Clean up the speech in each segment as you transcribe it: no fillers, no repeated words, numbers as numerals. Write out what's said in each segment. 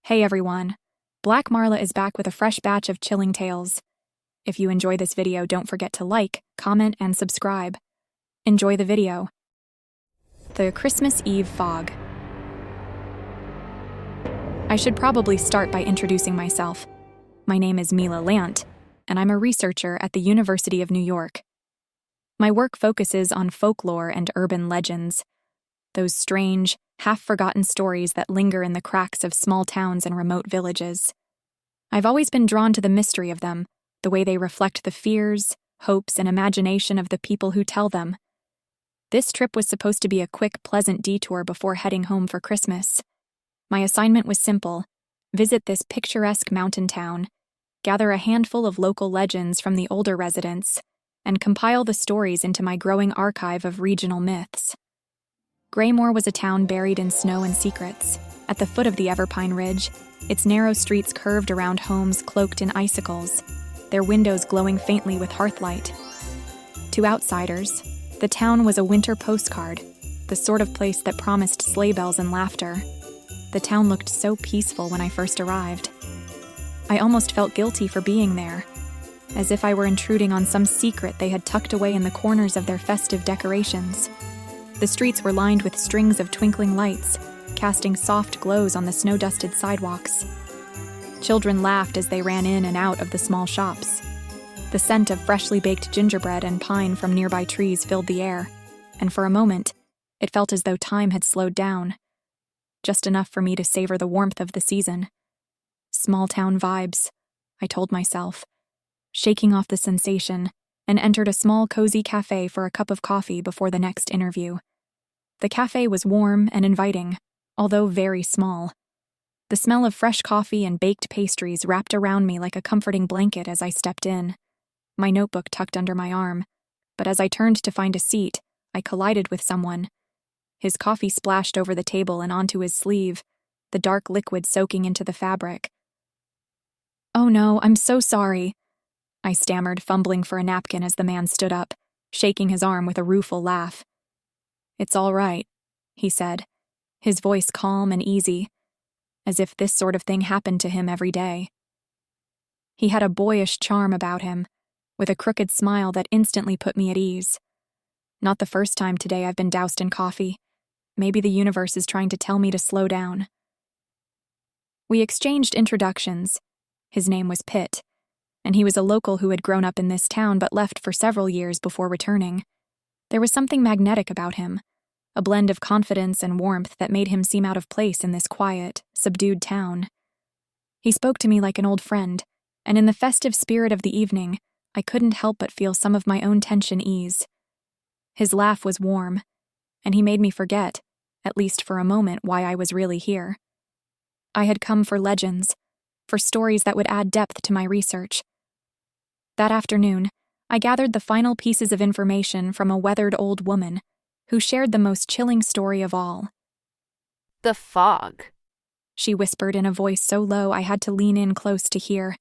Hey everyone, Black Marla is back with a fresh batch of chilling tales. If you enjoy this video, don't forget to like, comment, and subscribe. Enjoy the video. The Christmas Eve Fog. I should probably start by introducing myself. My name is Mila, and I'm a researcher at the University of New York. My work focuses on folklore and urban legends, those strange, half-forgotten stories that linger in the cracks of small towns and remote villages. I've always been drawn to the mystery of them, the way they reflect the fears, hopes, and imagination of the people who tell them. This trip was supposed to be a quick, pleasant detour before heading home for Christmas. My assignment was simple: visit this picturesque mountain town, gather a handful of local legends from the older residents, and compile the stories into my growing archive of regional myths. Graymore was a town buried in snow and secrets. At the foot of the Everpine Ridge, its narrow streets curved around homes cloaked in icicles, their windows glowing faintly with hearthlight. To outsiders, the town was a winter postcard, the sort of place that promised sleigh bells and laughter. The town looked so peaceful when I first arrived. I almost felt guilty for being there, as if I were intruding on some secret they had tucked away in the corners of their festive decorations. The streets were lined with strings of twinkling lights, casting soft glows on the snow-dusted sidewalks. Children laughed as they ran in and out of the small shops. The scent of freshly baked gingerbread and pine from nearby trees filled the air, and for a moment, it felt as though time had slowed down, just enough for me to savor the warmth of the season. Small-town vibes, I told myself, shaking off the sensation, and entered a small, cozy cafe for a cup of coffee before the next interview. The cafe was warm and inviting, although very small. The smell of fresh coffee and baked pastries wrapped around me like a comforting blanket as I stepped in, my notebook tucked under my arm. But as I turned to find a seat, I collided with someone. His coffee splashed over the table and onto his sleeve, the dark liquid soaking into the fabric. "Oh no, I'm so sorry," I stammered, fumbling for a napkin as the man stood up, shaking his arm with a rueful laugh. "It's all right," he said, his voice calm and easy, as if this sort of thing happened to him every day. He had a boyish charm about him, with a crooked smile that instantly put me at ease. Not the first time today I've been doused in coffee. Maybe the universe is trying to tell me to slow down. We exchanged introductions. His name was Pitt, and he was a local who had grown up in this town but left for several years before returning. There was something magnetic about him, a blend of confidence and warmth that made him seem out of place in this quiet, subdued town. He spoke to me like an old friend, and in the festive spirit of the evening, I couldn't help but feel some of my own tension ease. His laugh was warm, and he made me forget, at least for a moment, why I was really here. I had come for legends, for stories that would add depth to my research. That afternoon, I gathered the final pieces of information from a weathered old woman who shared the most chilling story of all. "The fog," she whispered in a voice so low I had to lean in close to hear.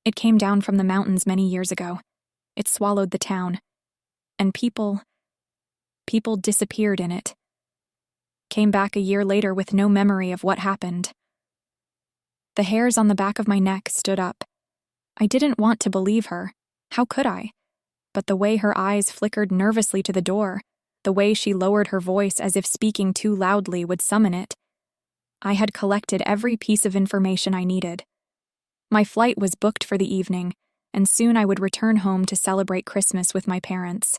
It came down from the mountains many years ago. It swallowed the town, and people disappeared in it. Came back a year later with no memory of what happened. The hairs on the back of my neck stood up. I didn't want to believe her. How could I? But the way her eyes flickered nervously to the door, the way she lowered her voice as if speaking too loudly would summon it. I had collected every piece of information I needed. My flight was booked for the evening, and soon I would return home to celebrate Christmas with my parents.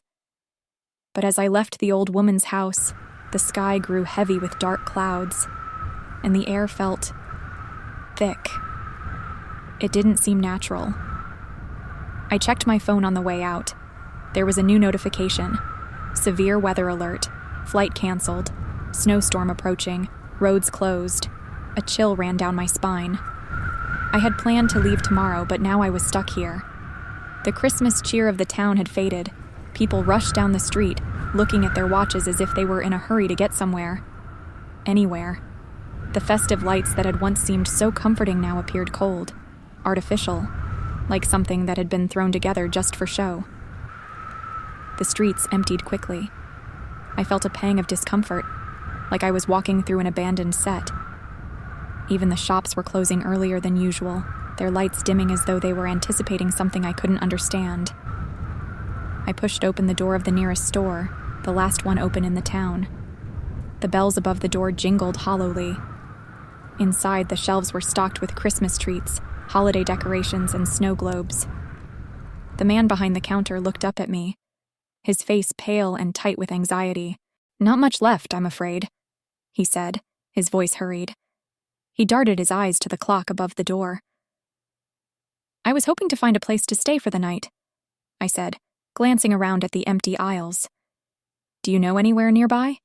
But as I left the old woman's house, the sky grew heavy with dark clouds, and the air felt thick. It didn't seem natural. I checked my phone on the way out. There was a new notification. Severe weather alert. Flight canceled. Snowstorm approaching. Roads closed. A chill ran down my spine. I had planned to leave tomorrow, but now I was stuck here. The Christmas cheer of the town had faded. People rushed down the street, looking at their watches as if they were in a hurry to get somewhere. Anywhere. The festive lights that had once seemed so comforting now appeared cold, artificial, like something that had been thrown together just for show. The streets emptied quickly. I felt a pang of discomfort, like I was walking through an abandoned set. Even the shops were closing earlier than usual, their lights dimming as though they were anticipating something I couldn't understand. I pushed open the door of the nearest store, the last one open in the town. The bells above the door jingled hollowly. Inside, the shelves were stocked with Christmas treats, holiday decorations, and snow globes. The man behind the counter looked up at me, his face pale and tight with anxiety. "Not much left, I'm afraid," he said, his voice hurried. He darted his eyes to the clock above the door. "I was hoping to find a place to stay for the night," I said, glancing around at the empty aisles. "Do you know anywhere nearby?"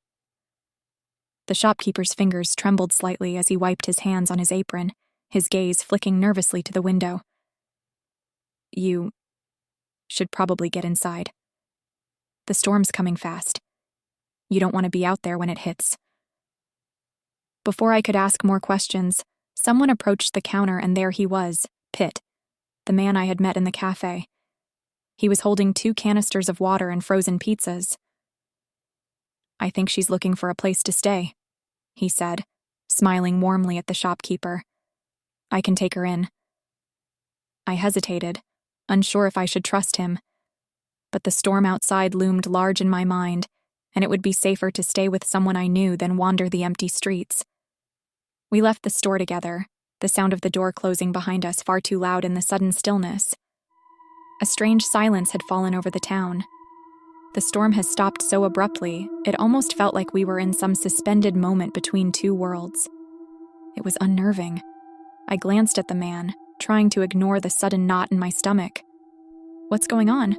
The shopkeeper's fingers trembled slightly as he wiped his hands on his apron, his gaze flicking nervously to the window. "You should probably get inside. The storm's coming fast. You don't want to be out there when it hits." Before I could ask more questions, someone approached the counter and there he was, Pitt, the man I had met in the cafe. He was holding 2 canisters of water and frozen pizzas. "I think she's looking for a place to stay," he said, smiling warmly at the shopkeeper. "I can take her in." I hesitated, unsure if I should trust him. But the storm outside loomed large in my mind, and it would be safer to stay with someone I knew than wander the empty streets. We left the store together, the sound of the door closing behind us far too loud in the sudden stillness. A strange silence had fallen over the town. The storm had stopped so abruptly, it almost felt like we were in some suspended moment between 2 worlds. It was unnerving. I glanced at the man, trying to ignore the sudden knot in my stomach. "What's going on?"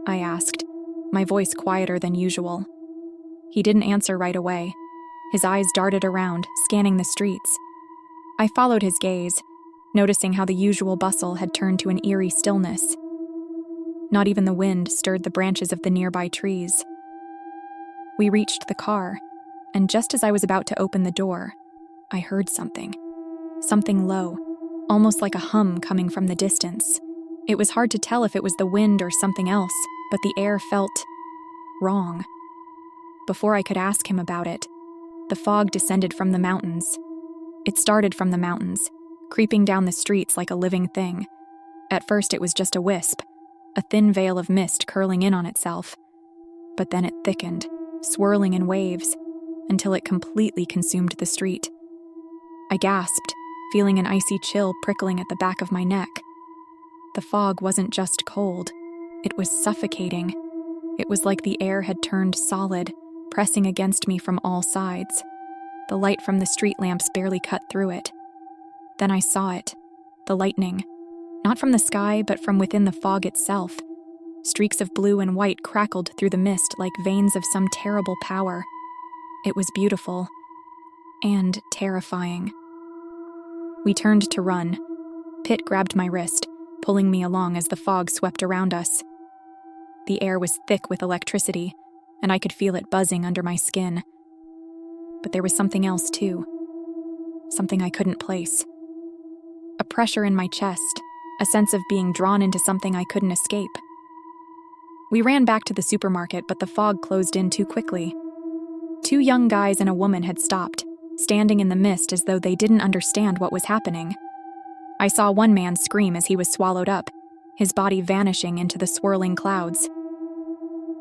I asked, my voice quieter than usual. He didn't answer right away. His eyes darted around, scanning the streets. I followed his gaze, noticing how the usual bustle had turned to an eerie stillness. Not even the wind stirred the branches of the nearby trees. We reached the car, and just as I was about to open the door, I heard something. Something low, almost like a hum coming from the distance. It was hard to tell if it was the wind or something else, but the air felt wrong. Before I could ask him about it, the fog descended from the mountains. It started from the mountains, creeping down the streets like a living thing. At first it was just a wisp, a thin veil of mist curling in on itself. But then it thickened, swirling in waves, until it completely consumed the street. I gasped, feeling an icy chill prickling at the back of my neck. The fog wasn't just cold, it was suffocating. It was like the air had turned solid, pressing against me from all sides. The light from the street lamps barely cut through it. Then I saw it, the lightning. Not from the sky, but from within the fog itself. Streaks of blue and white crackled through the mist like veins of some terrible power. It was beautiful and terrifying. We turned to run. Pitt grabbed my wrist, pulling me along as the fog swept around us. The air was thick with electricity, and I could feel it buzzing under my skin. But there was something else too. Something I couldn't place. A pressure in my chest, a sense of being drawn into something I couldn't escape. We ran back to the supermarket, but the fog closed in too quickly. 2 young guys and a woman had stopped, standing in the mist as though they didn't understand what was happening. I saw one man scream as he was swallowed up, his body vanishing into the swirling clouds.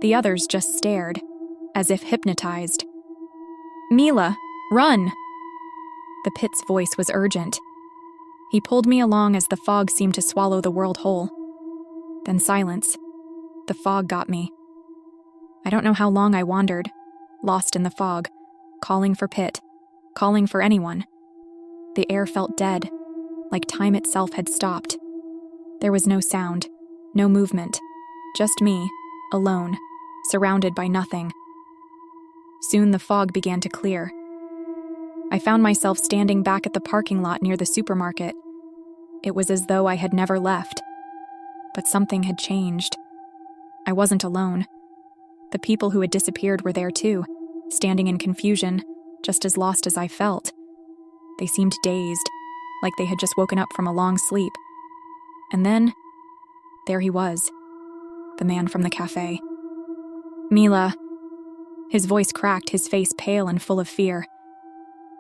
The others just stared, as if hypnotized. "Mila, run!" The Pitt's voice was urgent. He pulled me along as the fog seemed to swallow the world whole. Then silence. The fog got me. I don't know how long I wandered, lost in the fog, calling for Pitt, calling for anyone. The air felt dead, like time itself had stopped. There was no sound, no movement, just me, alone, surrounded by nothing. Soon the fog began to clear. I found myself standing back at the parking lot near the supermarket. It was as though I had never left. But something had changed. I wasn't alone. The people who had disappeared were there too, standing in confusion, just as lost as I felt. They seemed dazed, like they had just woken up from a long sleep. And then, there he was, the man from the cafe. "Mila." His voice cracked, his face pale and full of fear.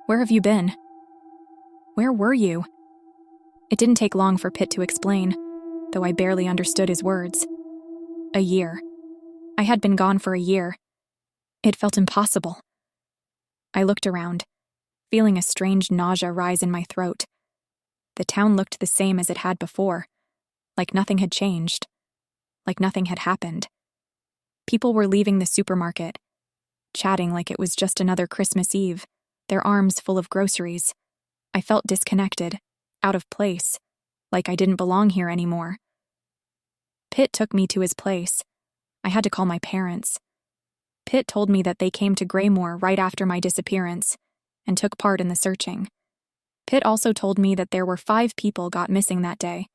"Where have you been?" Where were you? It didn't take long for Pitt to explain, though I barely understood his words. A year. I had been gone for a year. It felt impossible. I looked around, feeling a strange nausea rise in my throat. The town looked the same as it had before, like nothing had changed, like nothing had happened. People were leaving the supermarket, chatting like it was just another Christmas Eve, their arms full of groceries. I felt disconnected, out of place, like I didn't belong here anymore. Pitt took me to his place. I had to call my parents. Pitt told me that they came to Graymore right after my disappearance and took part in the searching. Pitt also told me that there were 5 people got missing that day.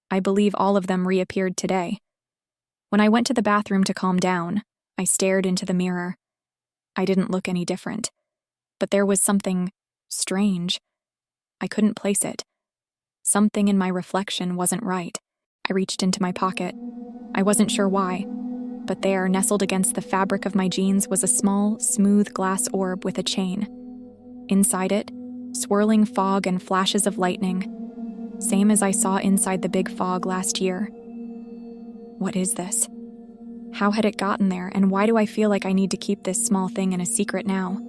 I believe all of them reappeared today. When I went to the bathroom to calm down, I stared into the mirror. I didn't look any different, but there was something strange. I couldn't place it. Something in my reflection wasn't right. I reached into my pocket. I wasn't sure why, but there, nestled against the fabric of my jeans, was a small, smooth glass orb with a chain. Inside it, swirling fog and flashes of lightning, same as I saw inside the big fog last year. What is this? How had it gotten there, and why do I feel like I need to keep this small thing in a secret now?